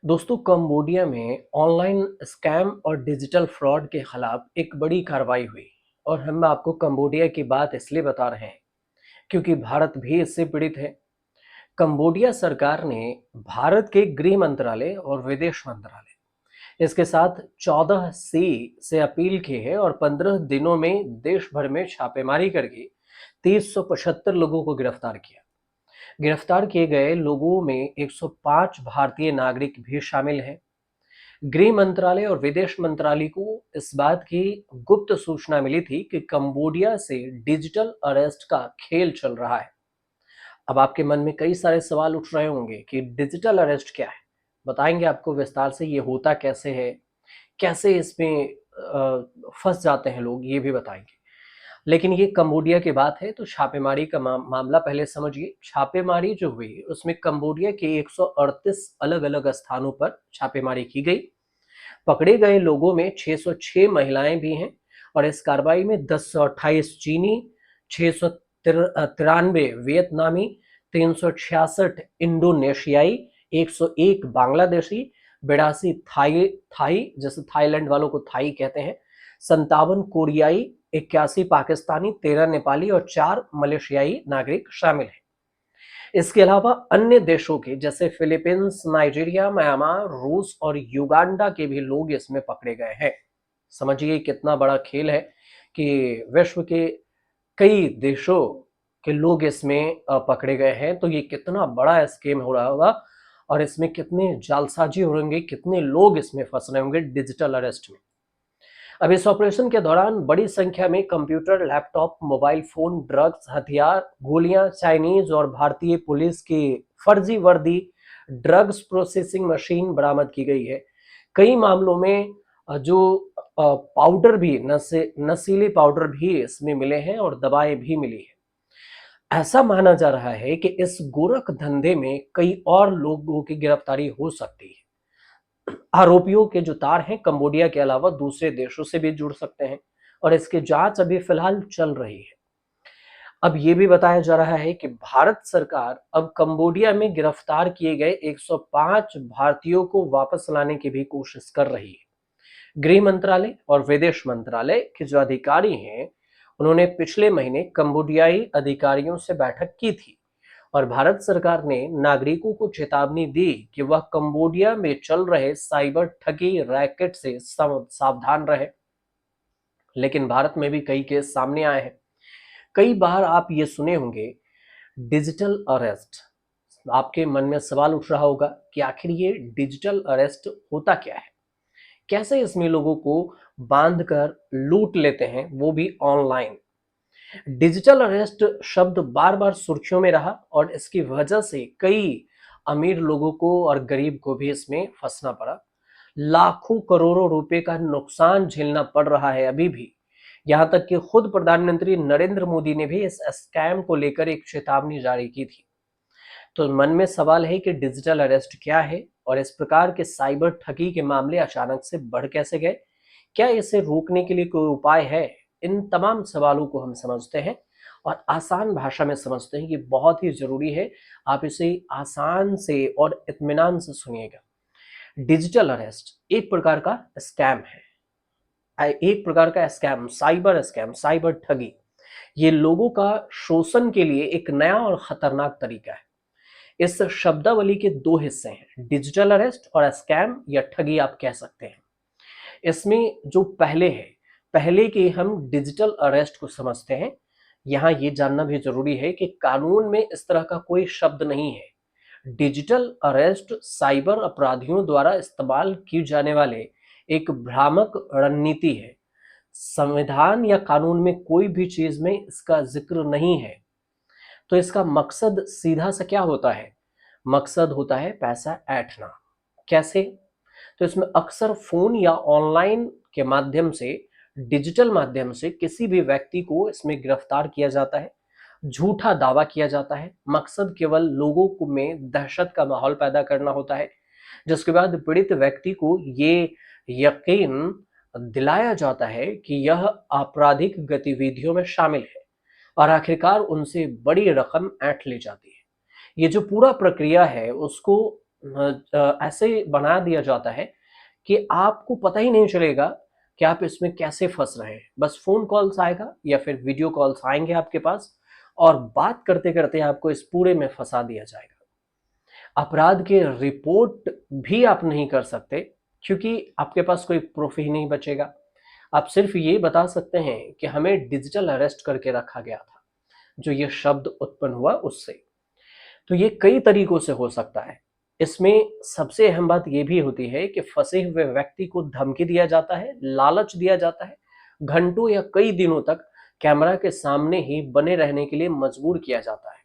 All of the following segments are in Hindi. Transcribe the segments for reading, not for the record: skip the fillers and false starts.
दोस्तों, कंबोडिया में ऑनलाइन स्कैम और डिजिटल फ्रॉड के खिलाफ एक बड़ी कार्रवाई हुई। और हम आपको कंबोडिया की बात इसलिए बता रहे हैं क्योंकि भारत भी इससे पीड़ित है। कंबोडिया सरकार ने भारत के गृह मंत्रालय और विदेश मंत्रालय इसके साथ 14 सी से अपील की है और 15 दिनों में देश भर में छापेमारी करके 375 लोगों को गिरफ्तार किया। गिरफ्तार किए गए लोगों में 105 भारतीय नागरिक भी शामिल हैं। गृह मंत्रालय और विदेश मंत्रालय को इस बात की गुप्त सूचना मिली थी कि कंबोडिया से डिजिटल अरेस्ट का खेल चल रहा है। अब आपके मन में कई सारे सवाल उठ रहे होंगे कि डिजिटल अरेस्ट क्या है। बताएंगे आपको विस्तार से, ये होता कैसे है, कैसे इसमें फंस जाते हैं लोग, ये भी बताएंगे। लेकिन ये कंबोडिया की बात है तो छापेमारी का मामला पहले समझिए। छापेमारी जो हुई उसमें कंबोडिया के 138 अलग अलग स्थानों पर छापेमारी की गई। पकड़े गए लोगों में 606 महिलाएं भी हैं और इस कार्रवाई में 1028 चीनी, 693 वियतनामी, 366 इंडोनेशियाई, 101 बांग्लादेशी, 82 थाई थाई जैसे थाईलैंड वालों को थाई कहते हैं, 57 कोरियाई, 81 पाकिस्तानी, 13 नेपाली और 4 मलेशियाई नागरिक शामिल हैं। इसके अलावा अन्य देशों के जैसे फिलीपींस, नाइजीरिया, म्यांमार, रूस और युगांडा के भी लोग इसमें पकड़े गए हैं। समझिए कितना बड़ा खेल है कि विश्व के कई देशों के लोग इसमें पकड़े गए हैं। तो ये कितना बड़ा स्कीम हो रहा होगा और इसमें कितने जालसाजी हो होंगे, कितने लोग इसमें फंस रहे होंगे डिजिटल अरेस्ट में। अब इस ऑपरेशन के दौरान बड़ी संख्या में computer, laptop, mobile phone, drugs, हथियार, गोलियां, चाइनीज और भारतीय पुलिस की फर्जी वर्दी, ड्रग्स प्रोसेसिंग मशीन बरामद की गई है। कई मामलों में जो पाउडर भी नशीले पाउडर भी इसमें मिले हैं और दवाएं भी मिली है। ऐसा माना जा रहा है कि इस गोरख धंधे में कई और लोगों की गिरफ्तारी हो सकती है। आरोपियों के जो तार हैं कंबोडिया के अलावा दूसरे देशों से भी जुड़ सकते हैं और इसकी जांच अभी फिलहाल चल रही है। अब ये भी बताया जा रहा है कि भारत सरकार अब कंबोडिया में गिरफ्तार किए गए 105 भारतीयों को वापस लाने की भी कोशिश कर रही है। गृह मंत्रालय और विदेश मंत्रालय के जो अधिकारी हैं, उन्होंने पिछले महीने कंबोडियाई अधिकारियों से बैठक की थी और भारत सरकार ने नागरिकों को चेतावनी दी कि वह कंबोडिया में चल रहे साइबर ठगी रैकेट से सावधान रहे। लेकिन भारत में भी कई केस सामने आए हैं। कई बार आप ये सुने होंगे डिजिटल अरेस्ट। आपके मन में सवाल उठ रहा होगा कि आखिर ये डिजिटल अरेस्ट होता क्या है, कैसे इसमें लोगों को बांध कर लूट लेते हैं, वो भी ऑनलाइन। डिजिटल अरेस्ट शब्द बार बार सुर्खियों में रहा और इसकी वजह से कई अमीर लोगों को और गरीब को भी इसमें फंसना पड़ा। लाखों करोड़ों रुपए का नुकसान झेलना पड़ रहा है अभी भी। यहां तक कि खुद प्रधानमंत्री नरेंद्र मोदी ने भी इस स्कैम को लेकर एक चेतावनी जारी की थी। तो मन में सवाल है कि डिजिटल अरेस्ट क्या है और इस प्रकार के साइबर ठगी के मामले अचानक से बढ़ कैसे गए, क्या इसे रोकने के लिए कोई उपाय है? इन तमाम सवालों को हम समझते हैं और आसान भाषा में समझते हैं। ये बहुत ही जरूरी है, आप इसे आसान से और इत्मीनान से सुनिएगा। डिजिटल अरेस्ट एक प्रकार का स्कैम है। एक प्रकार का स्कैम, साइबर स्कैम, साइबर ठगी, ये लोगों का शोषण के लिए एक नया और खतरनाक तरीका है। इस शब्दावली के दो हिस्से हैं, डिजिटल अरेस्ट और स्कैम या ठगी आप कह सकते हैं। इसमें जो पहले है, पहले के हम डिजिटल अरेस्ट को समझते हैं। यहाँ ये जानना भी जरूरी है कि कानून में इस तरह का कोई शब्द नहीं है। डिजिटल अरेस्ट साइबर अपराधियों द्वारा इस्तेमाल की जाने वाले एक भ्रामक रणनीति है। संविधान या कानून में कोई भी चीज में इसका जिक्र नहीं है। तो इसका मकसद सीधा सा क्या होता है? मकसद होता है पैसा ऐंठना। कैसे? तो इसमें अक्सर फोन या ऑनलाइन के माध्यम से, डिजिटल माध्यम से किसी भी व्यक्ति को इसमें गिरफ्तार किया जाता है। झूठा दावा किया जाता है। मकसद केवल लोगों को में दहशत का माहौल पैदा करना होता है, जिसके बाद पीड़ित व्यक्ति को ये यकीन दिलाया जाता है कि यह आपराधिक गतिविधियों में शामिल है और आखिरकार उनसे बड़ी रकम ऐंठ ली जाती है। ये जो पूरा प्रक्रिया है उसको ऐसे बना दिया जाता है कि आपको पता ही नहीं चलेगा कि आप इसमें कैसे फंस रहे हैं। बस फोन कॉल्स आएगा या फिर वीडियो कॉल्स आएंगे आपके पास, और बात करते करते आपको इस पूरे में फंसा दिया जाएगा। अपराध की रिपोर्ट भी आप नहीं कर सकते, क्योंकि आपके पास कोई प्रूफ ही नहीं बचेगा। आप सिर्फ ये बता सकते हैं कि हमें डिजिटल अरेस्ट करके रखा गया था, जो ये शब्द उत्पन्न हुआ उससे। तो ये कई तरीकों से हो सकता है। इसमें सबसे अहम बात ये भी होती है कि फंसे हुए व्यक्ति को धमकी दिया जाता है, लालच दिया जाता है, घंटों या कई दिनों तक कैमरा के सामने ही बने रहने के लिए मजबूर किया जाता है।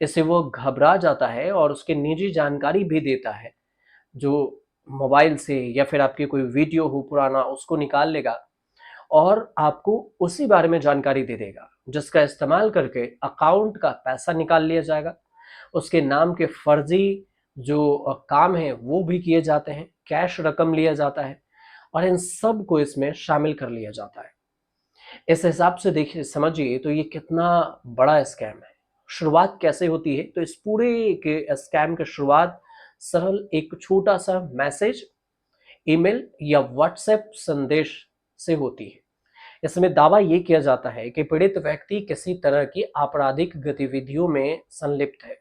इससे वो घबरा जाता है और उसकी निजी जानकारी भी देता है, जो मोबाइल से या फिर आपकी कोई वीडियो हो पुराना उसको निकाल लेगा और आपको उसी बारे में जानकारी दे देगा, जिसका इस्तेमाल करके अकाउंट का पैसा निकाल लिया जाएगा। उसके नाम के फर्जी जो काम है वो भी किए जाते हैं, कैश रकम लिया जाता है, और इन सब को इसमें शामिल कर लिया जाता है। इस हिसाब से देखिए, समझिए तो ये कितना बड़ा स्कैम है। शुरुआत कैसे होती है? तो इस पूरे के स्कैम की शुरुआत सरल एक छोटा सा मैसेज, ईमेल या व्हाट्सएप संदेश से होती है। इसमें दावा ये किया जाता है कि पीड़ित व्यक्ति किसी तरह की आपराधिक गतिविधियों में संलिप्त है,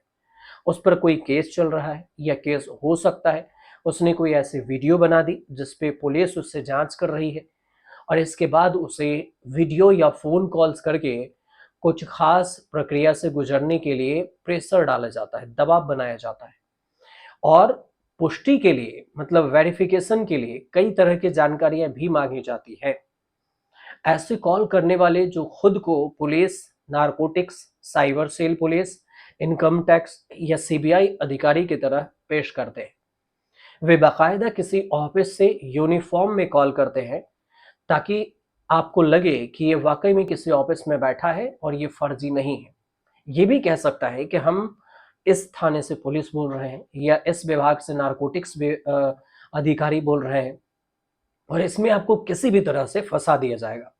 उस पर कोई केस चल रहा है या केस हो सकता है, उसने कोई ऐसी वीडियो बना दी जिसपे पुलिस उससे जांच कर रही है, और इसके बाद उसे वीडियो या फोन कॉल्स करके कुछ खास प्रक्रिया से गुजरने के लिए प्रेशर डाला जाता है, दबाव बनाया जाता है। और पुष्टि के लिए, मतलब वेरिफिकेशन के लिए, कई तरह की जानकारियां भी मांगी जाती है। ऐसे कॉल करने वाले जो खुद को police, narcotics, cyber cell police, income tax या सीबीआई अधिकारी की तरह पेश करते हैं, वे बाकायदा किसी ऑफिस से यूनिफॉर्म में कॉल करते हैं, ताकि आपको लगे कि ये वाकई में किसी ऑफिस में बैठा है और ये फर्जी नहीं है। ये भी कह सकता है कि हम इस थाने से पुलिस बोल रहे हैं या इस विभाग से नारकोटिक्स अधिकारी बोल रहे हैं, और इसमें आपको किसी भी तरह से फंसा दिया जाएगा।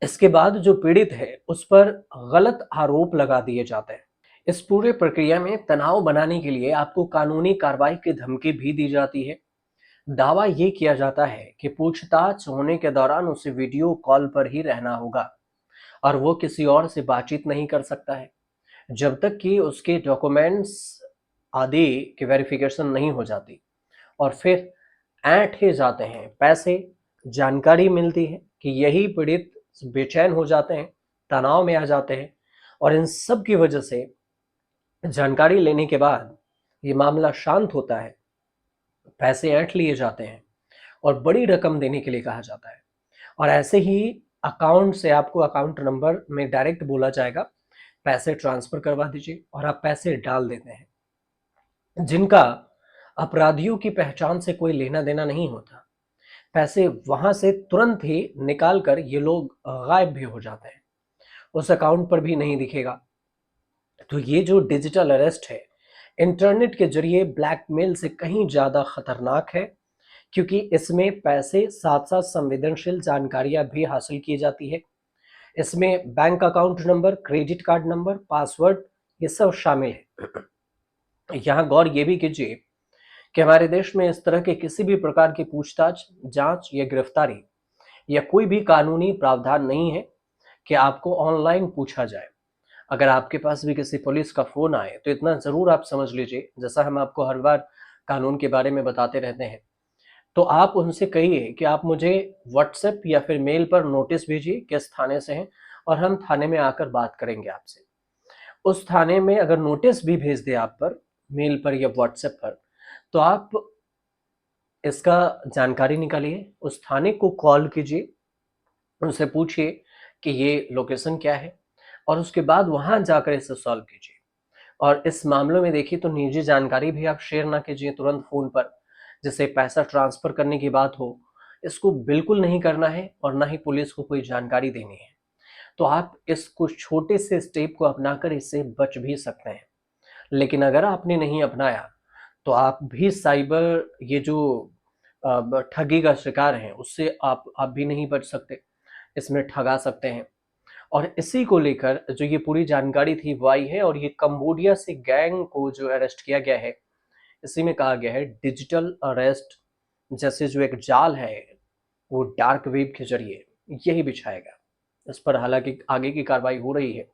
इसके बाद जो पीड़ित है उस पर गलत आरोप लगा दिए जाते हैं। इस पूरे प्रक्रिया में तनाव बनाने के लिए आपको कानूनी कार्रवाई की धमकी भी दी जाती है। दावा ये किया जाता है कि पूछताछ होने के दौरान उसे वीडियो कॉल पर ही रहना होगा और वो किसी और से बातचीत नहीं कर सकता है, जब तक कि उसके डॉक्यूमेंट्स आदि की वेरिफिकेशन नहीं हो जाती। और फिर ऐंठे जाते हैं पैसे। जानकारी मिलती है कि यही पीड़ित बेचैन हो जाते हैं, तनाव में आ जाते हैं, और इन सब की वजह से जानकारी लेने के बाद ये मामला शांत होता है, पैसे ऐंठ लिए जाते हैं और बड़ी रकम देने के लिए कहा जाता है। और ऐसे ही अकाउंट से आपको अकाउंट नंबर में डायरेक्ट बोला जाएगा, पैसे ट्रांसफर करवा दीजिए, और आप पैसे डाल देते हैं, जिनका अपराधियों की पहचान से कोई लेना देना नहीं होता। पैसे वहां से तुरंत ही निकाल कर ये लोग गायब भी हो जाते हैं, उस अकाउंट पर भी नहीं दिखेगा। तो ये जो डिजिटल अरेस्ट है, इंटरनेट के जरिए ब्लैकमेल से कहीं ज्यादा खतरनाक है, क्योंकि इसमें पैसे साथ साथ संवेदनशील जानकारियां भी हासिल की जाती है। इसमें bank account number, credit card number, password, ये सब शामिल है। यहाँ गौर ये भी कीजिए कि हमारे देश में इस तरह के किसी भी प्रकार की पूछताछ, जांच या गिरफ्तारी या कोई भी कानूनी प्रावधान नहीं है कि आपको ऑनलाइन पूछा जाए। अगर आपके पास भी किसी पुलिस का फोन आए तो इतना जरूर आप समझ लीजिए, जैसा हम आपको हर बार कानून के बारे में बताते रहते हैं, तो आप उनसे कहिए कि आप मुझे व्हाट्सएप या फिर मेल पर नोटिस भेजिए किस थाने से हैं, और हम थाने में आकर बात करेंगे आपसे। उस थाने में अगर नोटिस भी भेज दे आप पर, मेल पर या व्हाट्सएप पर, तो आप इसका जानकारी निकालिए, उस थाने को कॉल कीजिए, उनसे पूछिए कि ये लोकेशन क्या है, और उसके बाद वहां जाकर इसे सॉल्व कीजिए। और इस मामलों में देखिए तो निजी जानकारी भी आप शेयर ना कीजिए तुरंत फोन पर, जैसे पैसा ट्रांसफर करने की बात हो, इसको बिल्कुल नहीं करना है, और ना ही पुलिस को कोई जानकारी देनी है। तो आप इस कुछ छोटे से स्टेप को अपनाकर इससे बच भी सकते हैं। लेकिन अगर आपने नहीं अपनाया तो आप भी साइबर ये जो ठगी का शिकार हैं उससे आप भी नहीं बच सकते, इसमें ठगा सकते हैं। और इसी को लेकर जो ये पूरी जानकारी थी वो आई है, और ये कंबोडिया से गैंग को जो अरेस्ट किया गया है, इसी में कहा गया है डिजिटल अरेस्ट जैसे जो एक जाल है वो डार्क वेब के जरिए यही बिछाएगा। इस पर हालांकि आगे की कार्रवाई हो रही है,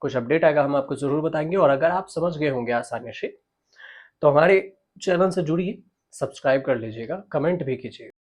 कुछ अपडेट आएगा हम आपको जरूर बताएंगे। और अगर आप समझ गए होंगे आसानी से तो हमारे चैनल से जुड़िए, सब्सक्राइब कर लीजिएगा, कमेंट भी कीजिएगा।